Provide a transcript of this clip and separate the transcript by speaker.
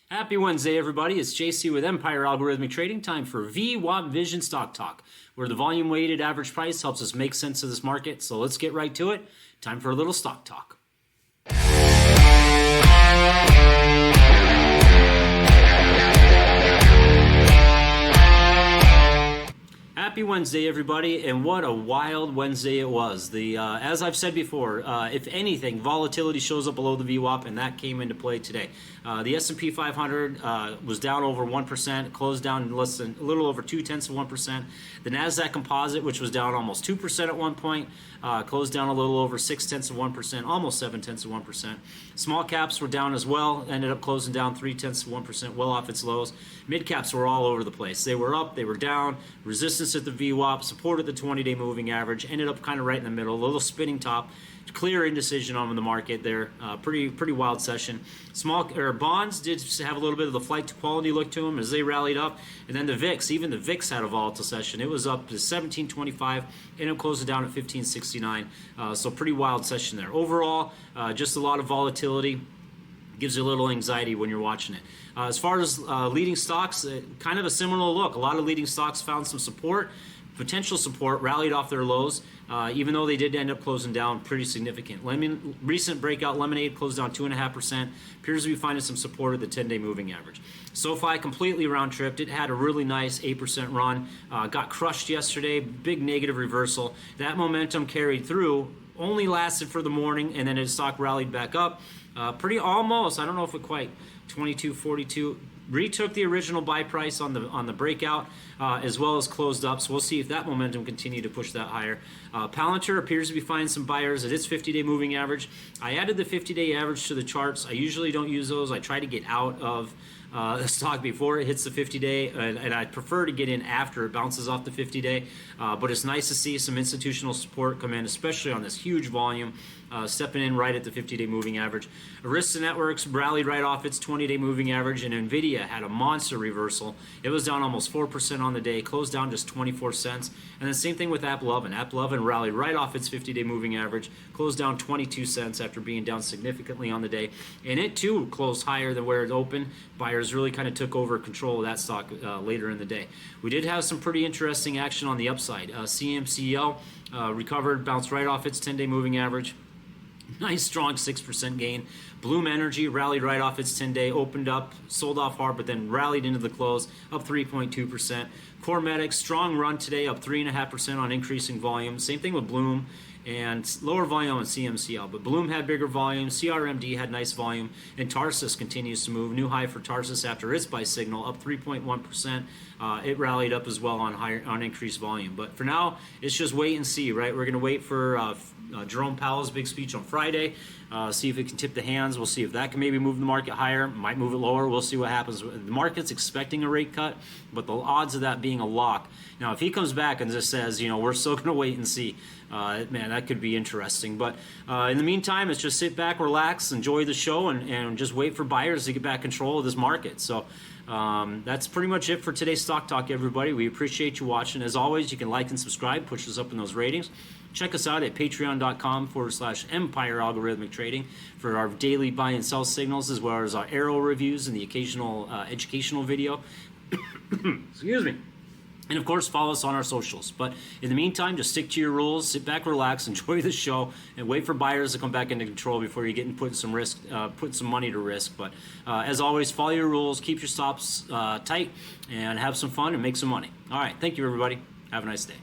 Speaker 1: Happy Wednesday, everybody. It's JC with Empire Algorithmic Trading. Time for VWAP Vision Stock Talk, where the volume-weighted average price helps us make sense of this market. So let's get right to it. Time for a little stock talk. Happy Wednesday, everybody, and what a wild Wednesday it was. As I've said before, if anything, volatility shows up below the VWAP, and that came into play today. The S&P 500 was down over 1%, closed down less than a little over 0.2%. The Nasdaq Composite, which was down almost 2% at one point, closed down a little over 0.6%, almost 0.7%. Small caps were down as well, ended up closing down 0.3%, well off its lows. Mid caps were all over the place. They were up, they were down, resistance at the VWAP, support at the 20-day moving average, ended up kind of right in the middle, a little spinning top. Clear indecision on the market there. Pretty wild session. Bonds did have a little bit of the flight to quality look to them as they rallied up, and then the VIX, even the VIX had a volatile session. It was up to 1725, and it closed down at 1569. So pretty wild session there. Overall, just a lot of volatility. Gives you a little anxiety when you're watching it. As far as leading stocks, kind of a similar look. A lot of leading stocks found some support, potential support, rallied off their lows, even though they did end up closing down pretty significant. Recent breakout Lemonade closed down 2.5%. Appears to be finding some support at the 10-day moving average. SoFi completely round-tripped. It had a really nice 8% run. Got crushed yesterday, big negative reversal. That momentum carried through, only lasted for the morning, and then its stock rallied back up. Pretty almost, I don't know if it quite, 22.42. Retook the original buy price on the breakout, as well as closed up. So we'll see if that momentum continued to push that higher. Palantir appears to be finding some buyers at its 50-day moving average. I added the 50-day average to the charts. I usually don't use those. I try to get out of the stock before it hits the 50-day, and I prefer to get in after it bounces off the 50-day. But it's nice to see some institutional support come in, especially on this huge volume, stepping in right at the 50-day moving average. Arista Networks rallied right off its 20-day moving average, and Nvidia had a monster reversal. It was down almost 4% on the day, closed down just 24 cents. And the same thing with Applovin. Applovin rallied right off its 50-day moving average, closed down 22 cents after being down significantly on the day. And it too closed higher than where it opened. Buyers really kind of took over control of that stock later in the day. We did have some pretty interesting action on the upside. CMCL recovered, bounced right off its 10-day moving average. Nice strong 6% gain. Bloom Energy rallied right off its 10-day, opened up, sold off hard, but then rallied into the close, up 3.2%. CorMedix, strong run today, up 3.5% on increasing volume. Same thing with Bloom, and lower volume on CMCL. But Bloom had bigger volume, CRMD had nice volume, and Tarsus continues to move. New high for Tarsus after its buy signal, up 3.1%. It rallied up as well on increased volume. But for now, it's just wait and see, right? We're going to wait for Jerome Powell's big speech on Friday, see if it can tip the hands. We'll see if that can maybe move the market higher, might move it lower. We'll see what happens. The market's expecting a rate cut, but the odds of that being a lock. Now, if he comes back and just says, we're still going to wait and see, man, that could be interesting. But in the meantime, it's just sit back, relax, enjoy the show, and just wait for buyers to get back control of this market. So that's pretty much it for today's Stock Talk, everybody. We appreciate you watching. As always, you can like and subscribe, push us up in those ratings. Check us out at patreon.com/Empire Algorithmic Trading for our daily buy and sell signals, as well as our arrow reviews and the occasional educational video. Excuse me. And of course, follow us on our socials. But in the meantime, just stick to your rules, sit back, relax, enjoy the show, and wait for buyers to come back into control before you get put some money to risk. But as always, follow your rules, keep your stops tight, and have some fun and make some money. All right, thank you, everybody. Have a nice day.